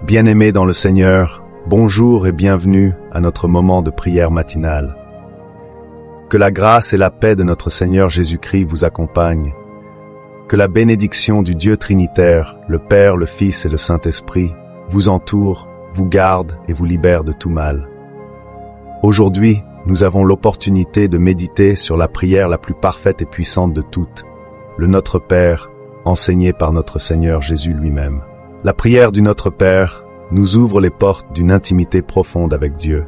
Bien-aimés dans le Seigneur, bonjour et bienvenue à notre moment de prière matinale. Que la grâce et la paix de notre Seigneur Jésus-Christ vous accompagnent. Que la bénédiction du Dieu Trinitaire, le Père, le Fils et le Saint-Esprit, vous entoure, vous garde et vous libère de tout mal. Aujourd'hui, nous avons l'opportunité de méditer sur la prière la plus parfaite et puissante de toutes, le Notre Père, enseigné par notre Seigneur Jésus lui-même. La prière du Notre Père nous ouvre les portes d'une intimité profonde avec Dieu.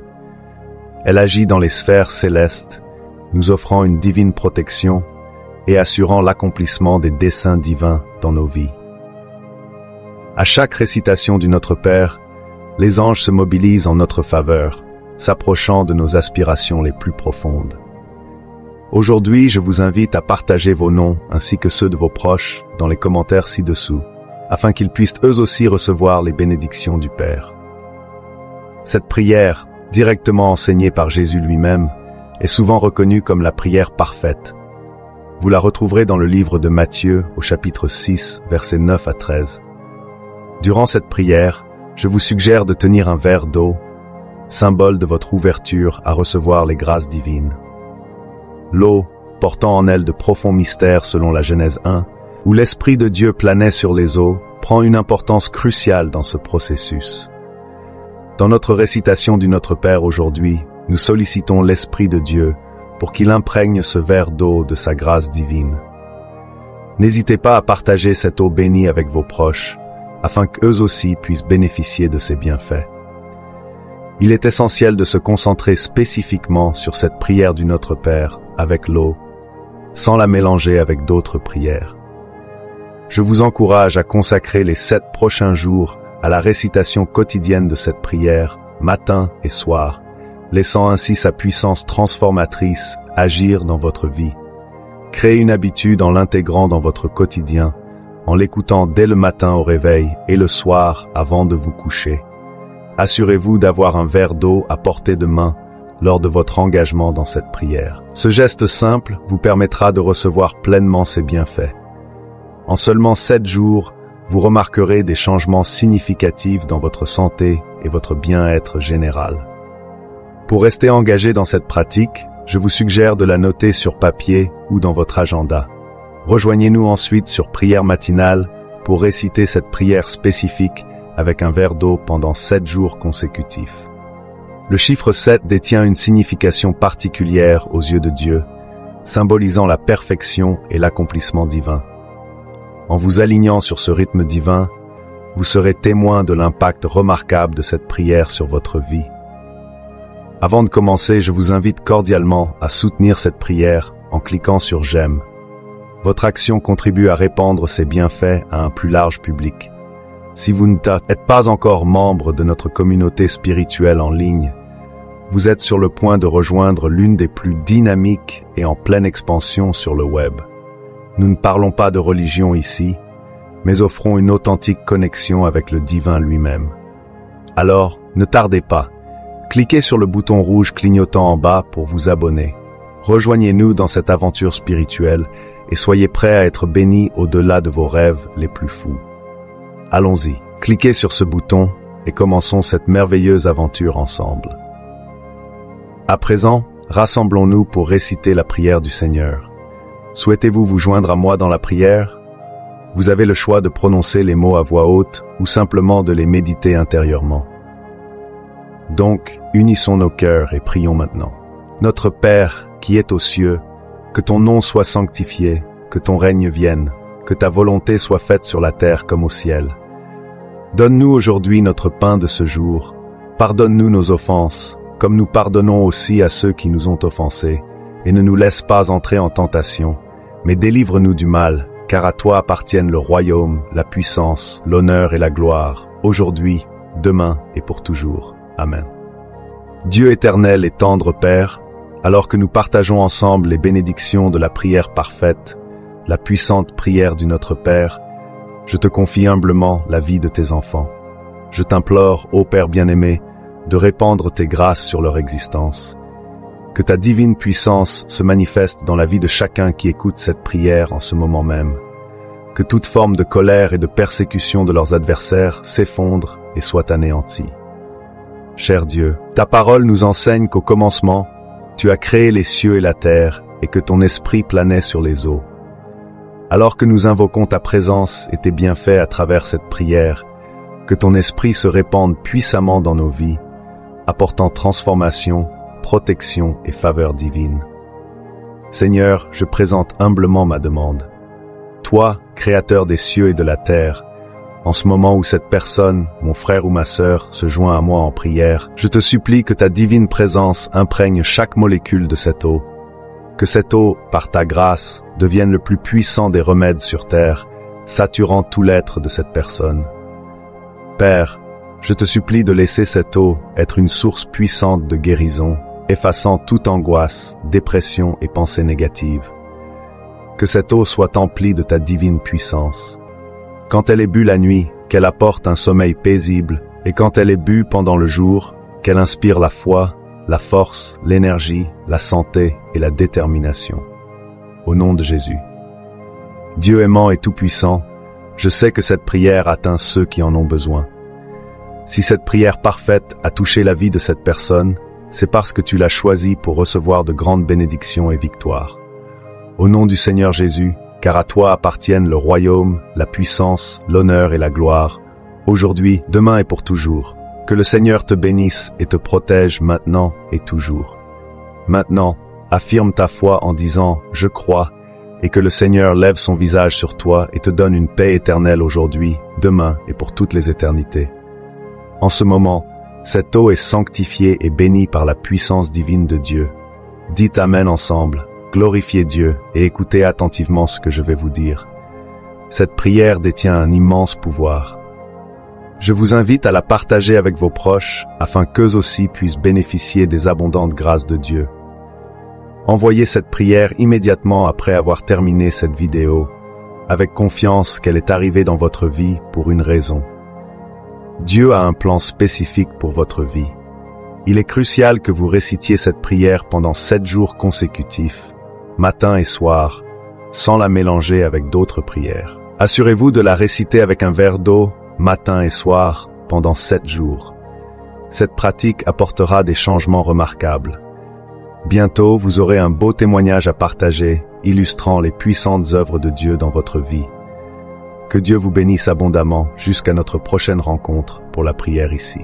Elle agit dans les sphères célestes, nous offrant une divine protection et assurant l'accomplissement des desseins divins dans nos vies. À chaque récitation du Notre Père, les anges se mobilisent en notre faveur, s'approchant de nos aspirations les plus profondes. Aujourd'hui, je vous invite à partager vos noms ainsi que ceux de vos proches dans les commentaires ci-dessous, afin qu'ils puissent eux aussi recevoir les bénédictions du Père. Cette prière, directement enseignée par Jésus lui-même, est souvent reconnue comme la prière parfaite. Vous la retrouverez dans le livre de Matthieu au chapitre 6, versets 9 à 13. Durant cette prière, je vous suggère de tenir un verre d'eau, symbole de votre ouverture à recevoir les grâces divines. L'eau, portant en elle de profonds mystères selon la Genèse 1, où l'Esprit de Dieu planait sur les eaux, prend une importance cruciale dans ce processus. Dans notre récitation du Notre Père aujourd'hui, nous sollicitons l'Esprit de Dieu pour qu'il imprègne ce verre d'eau de sa grâce divine. N'hésitez pas à partager cette eau bénie avec vos proches, afin qu'eux aussi puissent bénéficier de ses bienfaits. Il est essentiel de se concentrer spécifiquement sur cette prière du Notre Père avec l'eau, sans la mélanger avec d'autres prières. Je vous encourage à consacrer les 7 prochains jours à la récitation quotidienne de cette prière, matin et soir, laissant ainsi sa puissance transformatrice agir dans votre vie. Créez une habitude en l'intégrant dans votre quotidien, en l'écoutant dès le matin au réveil et le soir avant de vous coucher. Assurez-vous d'avoir un verre d'eau à portée de main lors de votre engagement dans cette prière. Ce geste simple vous permettra de recevoir pleinement ses bienfaits. En seulement 7 jours, vous remarquerez des changements significatifs dans votre santé et votre bien-être général. Pour rester engagé dans cette pratique, je vous suggère de la noter sur papier ou dans votre agenda. Rejoignez-nous ensuite sur Prière matinale pour réciter cette prière spécifique avec un verre d'eau pendant 7 jours consécutifs. Le chiffre 7 détient une signification particulière aux yeux de Dieu, symbolisant la perfection et l'accomplissement divin. En vous alignant sur ce rythme divin, vous serez témoin de l'impact remarquable de cette prière sur votre vie. Avant de commencer, je vous invite cordialement à soutenir cette prière en cliquant sur « J'aime ». Votre action contribue à répandre ces bienfaits à un plus large public. Si vous n'êtes pas encore membre de notre communauté spirituelle en ligne, vous êtes sur le point de rejoindre l'une des plus dynamiques et en pleine expansion sur le web. Nous ne parlons pas de religion ici, mais offrons une authentique connexion avec le divin lui-même. Alors, ne tardez pas. Cliquez sur le bouton rouge clignotant en bas pour vous abonner. Rejoignez-nous dans cette aventure spirituelle et soyez prêts à être bénis au-delà de vos rêves les plus fous. Allons-y, cliquez sur ce bouton et commençons cette merveilleuse aventure ensemble. À présent, rassemblons-nous pour réciter la prière du Seigneur. Souhaitez-vous vous joindre à moi dans la prière? Vous avez le choix de prononcer les mots à voix haute ou simplement de les méditer intérieurement. Donc, unissons nos cœurs et prions maintenant. Notre Père qui est aux cieux, que ton nom soit sanctifié, que ton règne vienne, que ta volonté soit faite sur la terre comme au ciel. Donne-nous aujourd'hui notre pain de ce jour. Pardonne-nous nos offenses, comme nous pardonnons aussi à ceux qui nous ont offensés, et ne nous laisse pas entrer en tentation, mais délivre-nous du mal, car à toi appartiennent le royaume, la puissance, l'honneur et la gloire, aujourd'hui, demain et pour toujours. Amen. Dieu éternel et tendre Père, alors que nous partageons ensemble les bénédictions de la prière parfaite, la puissante prière du Notre Père, je te confie humblement la vie de tes enfants. Je t'implore, ô Père bien-aimé, de répandre tes grâces sur leur existence. Que ta divine puissance se manifeste dans la vie de chacun qui écoute cette prière en ce moment même. Que toute forme de colère et de persécution de leurs adversaires s'effondre et soit anéanti. Cher Dieu, ta parole nous enseigne qu'au commencement, tu as créé les cieux et la terre et que ton esprit planait sur les eaux. Alors que nous invoquons ta présence et tes bienfaits à travers cette prière, que ton esprit se répande puissamment dans nos vies, apportant transformation, protection et faveur divine. Seigneur, je présente humblement ma demande. Toi, Créateur des cieux et de la terre, en ce moment où cette personne, mon frère ou ma sœur, se joint à moi en prière, je te supplie que ta divine présence imprègne chaque molécule de cette eau. Que cette eau, par ta grâce, devienne le plus puissant des remèdes sur terre, saturant tout l'être de cette personne. Père, je te supplie de laisser cette eau être une source puissante de guérison, effaçant toute angoisse, dépression et pensée négative. Que cette eau soit emplie de ta divine puissance. Quand elle est bue la nuit, qu'elle apporte un sommeil paisible, et quand elle est bue pendant le jour, qu'elle inspire la foi, la force, l'énergie, la santé et la détermination. Au nom de Jésus. Dieu aimant et tout-puissant, je sais que cette prière atteint ceux qui en ont besoin. Si cette prière parfaite a touché la vie de cette personne, c'est parce que tu l'as choisie pour recevoir de grandes bénédictions et victoires. Au nom du Seigneur Jésus, car à toi appartiennent le royaume, la puissance, l'honneur et la gloire, aujourd'hui, demain et pour toujours. Que le Seigneur te bénisse et te protège maintenant et toujours. Maintenant, affirme ta foi en disant « Je crois » et que le Seigneur lève son visage sur toi et te donne une paix éternelle aujourd'hui, demain et pour toutes les éternités. En ce moment, cette eau est sanctifiée et bénie par la puissance divine de Dieu. Dites Amen ensemble, glorifiez Dieu et écoutez attentivement ce que je vais vous dire. Cette prière détient un immense pouvoir. Je vous invite à la partager avec vos proches afin qu'eux aussi puissent bénéficier des abondantes grâces de Dieu. Envoyez cette prière immédiatement après avoir terminé cette vidéo, avec confiance qu'elle est arrivée dans votre vie pour une raison. Dieu a un plan spécifique pour votre vie. Il est crucial que vous récitiez cette prière pendant 7 jours consécutifs, matin et soir, sans la mélanger avec d'autres prières. Assurez-vous de la réciter avec un verre d'eau, matin et soir, pendant 7 jours. Cette pratique apportera des changements remarquables. Bientôt, vous aurez un beau témoignage à partager, illustrant les puissantes œuvres de Dieu dans votre vie. Que Dieu vous bénisse abondamment jusqu'à notre prochaine rencontre pour la prière ici.